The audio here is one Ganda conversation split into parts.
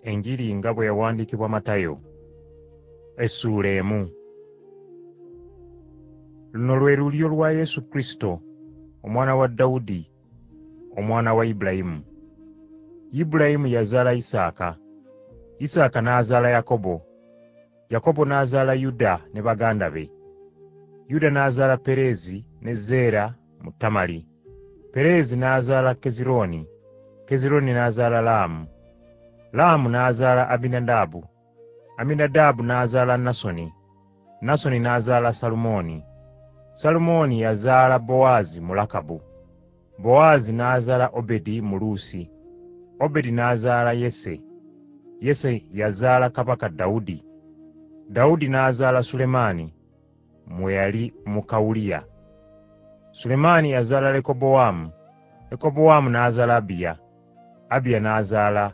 Enjiri nga bwe yawandiikibwa Matayo. Essuula 1. Luno lwe lulyo lwa Yesu Kristo, omwana wa Dawudi, omwana wa Ibulayimu. Ibulayimu yazaala Isaaka, Isaaka n'azaala Yakobo, Yakobo n'azaala Yuda ne baganda be. Yuda n'azaala Pereezi ne Zeera mu Tamali. Pereezi n'azaala Kezirooni, Kezirooni n'azaala Laamu, Laamu n'azaala Aminadaabu, Aminadaabu n'azaala Nasoni, Nasoni n'azaala Salumooni, Salumooni yazaala Bowaazi mu Lakabu, Bowaazi n'azaala Obedi mu Luusi, Obedi n'azaala Yese, Yese yazaala kabaka Dawudi, Dawudi n'azaala Sulemaani mwe yali muka Uliya. Sulemaani yazaala Lekobowaamu, Lekobowaamu n'azaala Abiya, Abiya n'azaala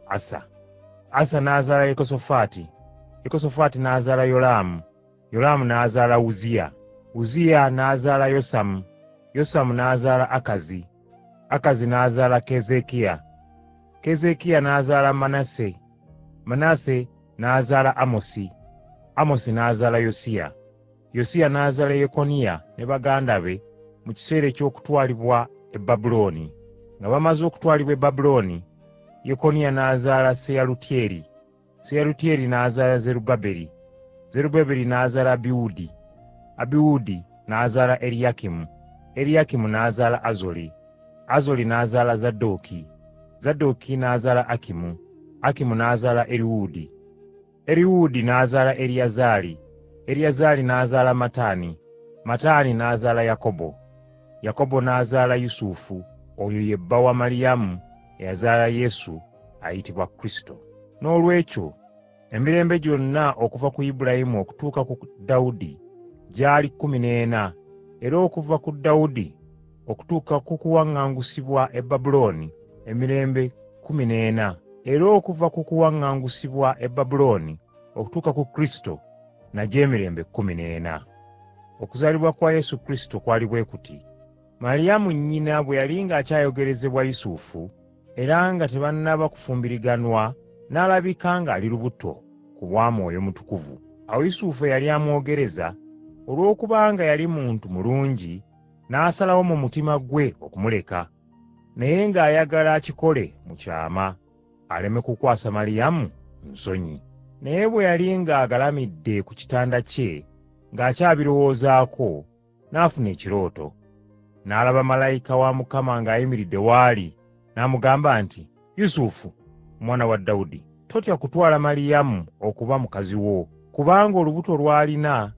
Asa, Asa n'azaala Yekosafaati, Yekosafaati n'azaala Yolaamu, Yolaamu n'azaala Uziya, Uziya n'azaala Yosamu, Yosamu n'azaala Akazi, Akazi n'azaala Keezeekiya, Keezeekiya n'azaala Manase, Manase n'azaala Amosi, Amosi n'azaala Yosiya, Yosiya n'azaala Yekoniya ne baganda be mu kiseera eky'okutwalibwa e Babulooni. Nga bamaze okutwalibwa e Babulooni, Yekoniya n'azaala Seyalutyeri, Seyalutyeri n'azaala Zerubbaberi, Zerubbaberi n'azaala Abiwuudi, Abiwuudi n'azaala Eriyakimu, Eriyakimu n'azaala Azoli, Azoli n'azaala Zadooki, Zadooki n'azaala Akimu, Akimu n'azaala Eriwuudi, Eriwuudi n'azaala Eriyazaali, Eriyazaali n'azaala Mataani, Mataani n'azaala Yakobo, Yakobo n'azaala Yusufu, oyo ye bba wa Maliyamu eyazaala Yesu ayitibwa Kristo. Noolwekyo emirembe gyonna okuva ku Ibulayimu okutuuka ku Dawudi gyali 14, era okuva ku Dawudi okutuuka ku kuwaŋŋangusibwa e Babulooni emirembe 14, era okuva ku kuwaŋŋangusibwa e Babulooni okutuuka ku Kristo nagyo emirembe 14. Okuzaalibwa kwa Yesu Kristo kwali bwe kuti: Maliyamu nnyina bwe yali ng'akyayogerezebwa Yusufu, era nga tebannaba kufumbiriganwa, n'alabika ng'ali lubuto ku bwa Mwoyo Mutukuvu. Awo Yusufu eyali amwogereza, olw'okubanga yali muntu mulungi, n'asalawo mu mutima gwe okumuleka, naye ng'ayagala akikole mu kyama, aleme kukwasa Maliyamu nsonyi. Naye bwe yali ng'agalamidde ku kitanda kye ng'akyabirowoozaako, n'afuna ekirooto. N'alaba malayika wa Mukama ng'ayimiridde w'ali, n'amugamba nti, Yusufu, omwana wa Dawudi, totya kutwala Maliyamu okuba mukazi wo, kubanga olubuto lw'alina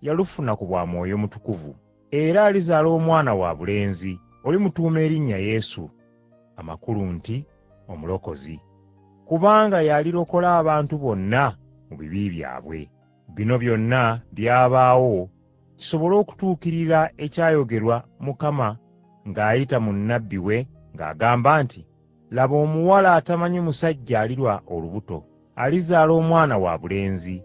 yalufuna ku bwa Mwoyo Mutukuvu. Era alizaala omwana wabulenzi, olimutuuma erinnya Yesu, amakulu nti Omulokozi, kubanga y'alirokola abantu bonna mu bibi byabwe. Bino byonna byabaawo kisobole okutuukirira ekyayogerwa Mukama ng'ayita mu nnabbi we ng'agamba nti, laba omuwala atamanyi musajja alirwa olubuto, alizaala omwana wabulenzi,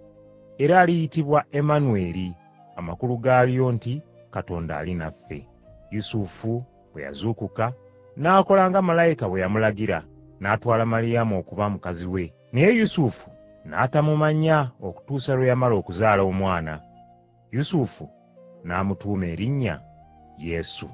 era aliyitibwa Emmanweri, amakulu gaalyo nti Katonda ali naffe. Yusufu bwe yazuukuka n'akola nga malayika bwe yamulagira, n'atwala Maliyamu okuba mukazi we. Naye Yusufu n'atamumanya okutuusa lwe yamala okuzaala omwana. Yusufu n'amutuuma erinnya Yesu.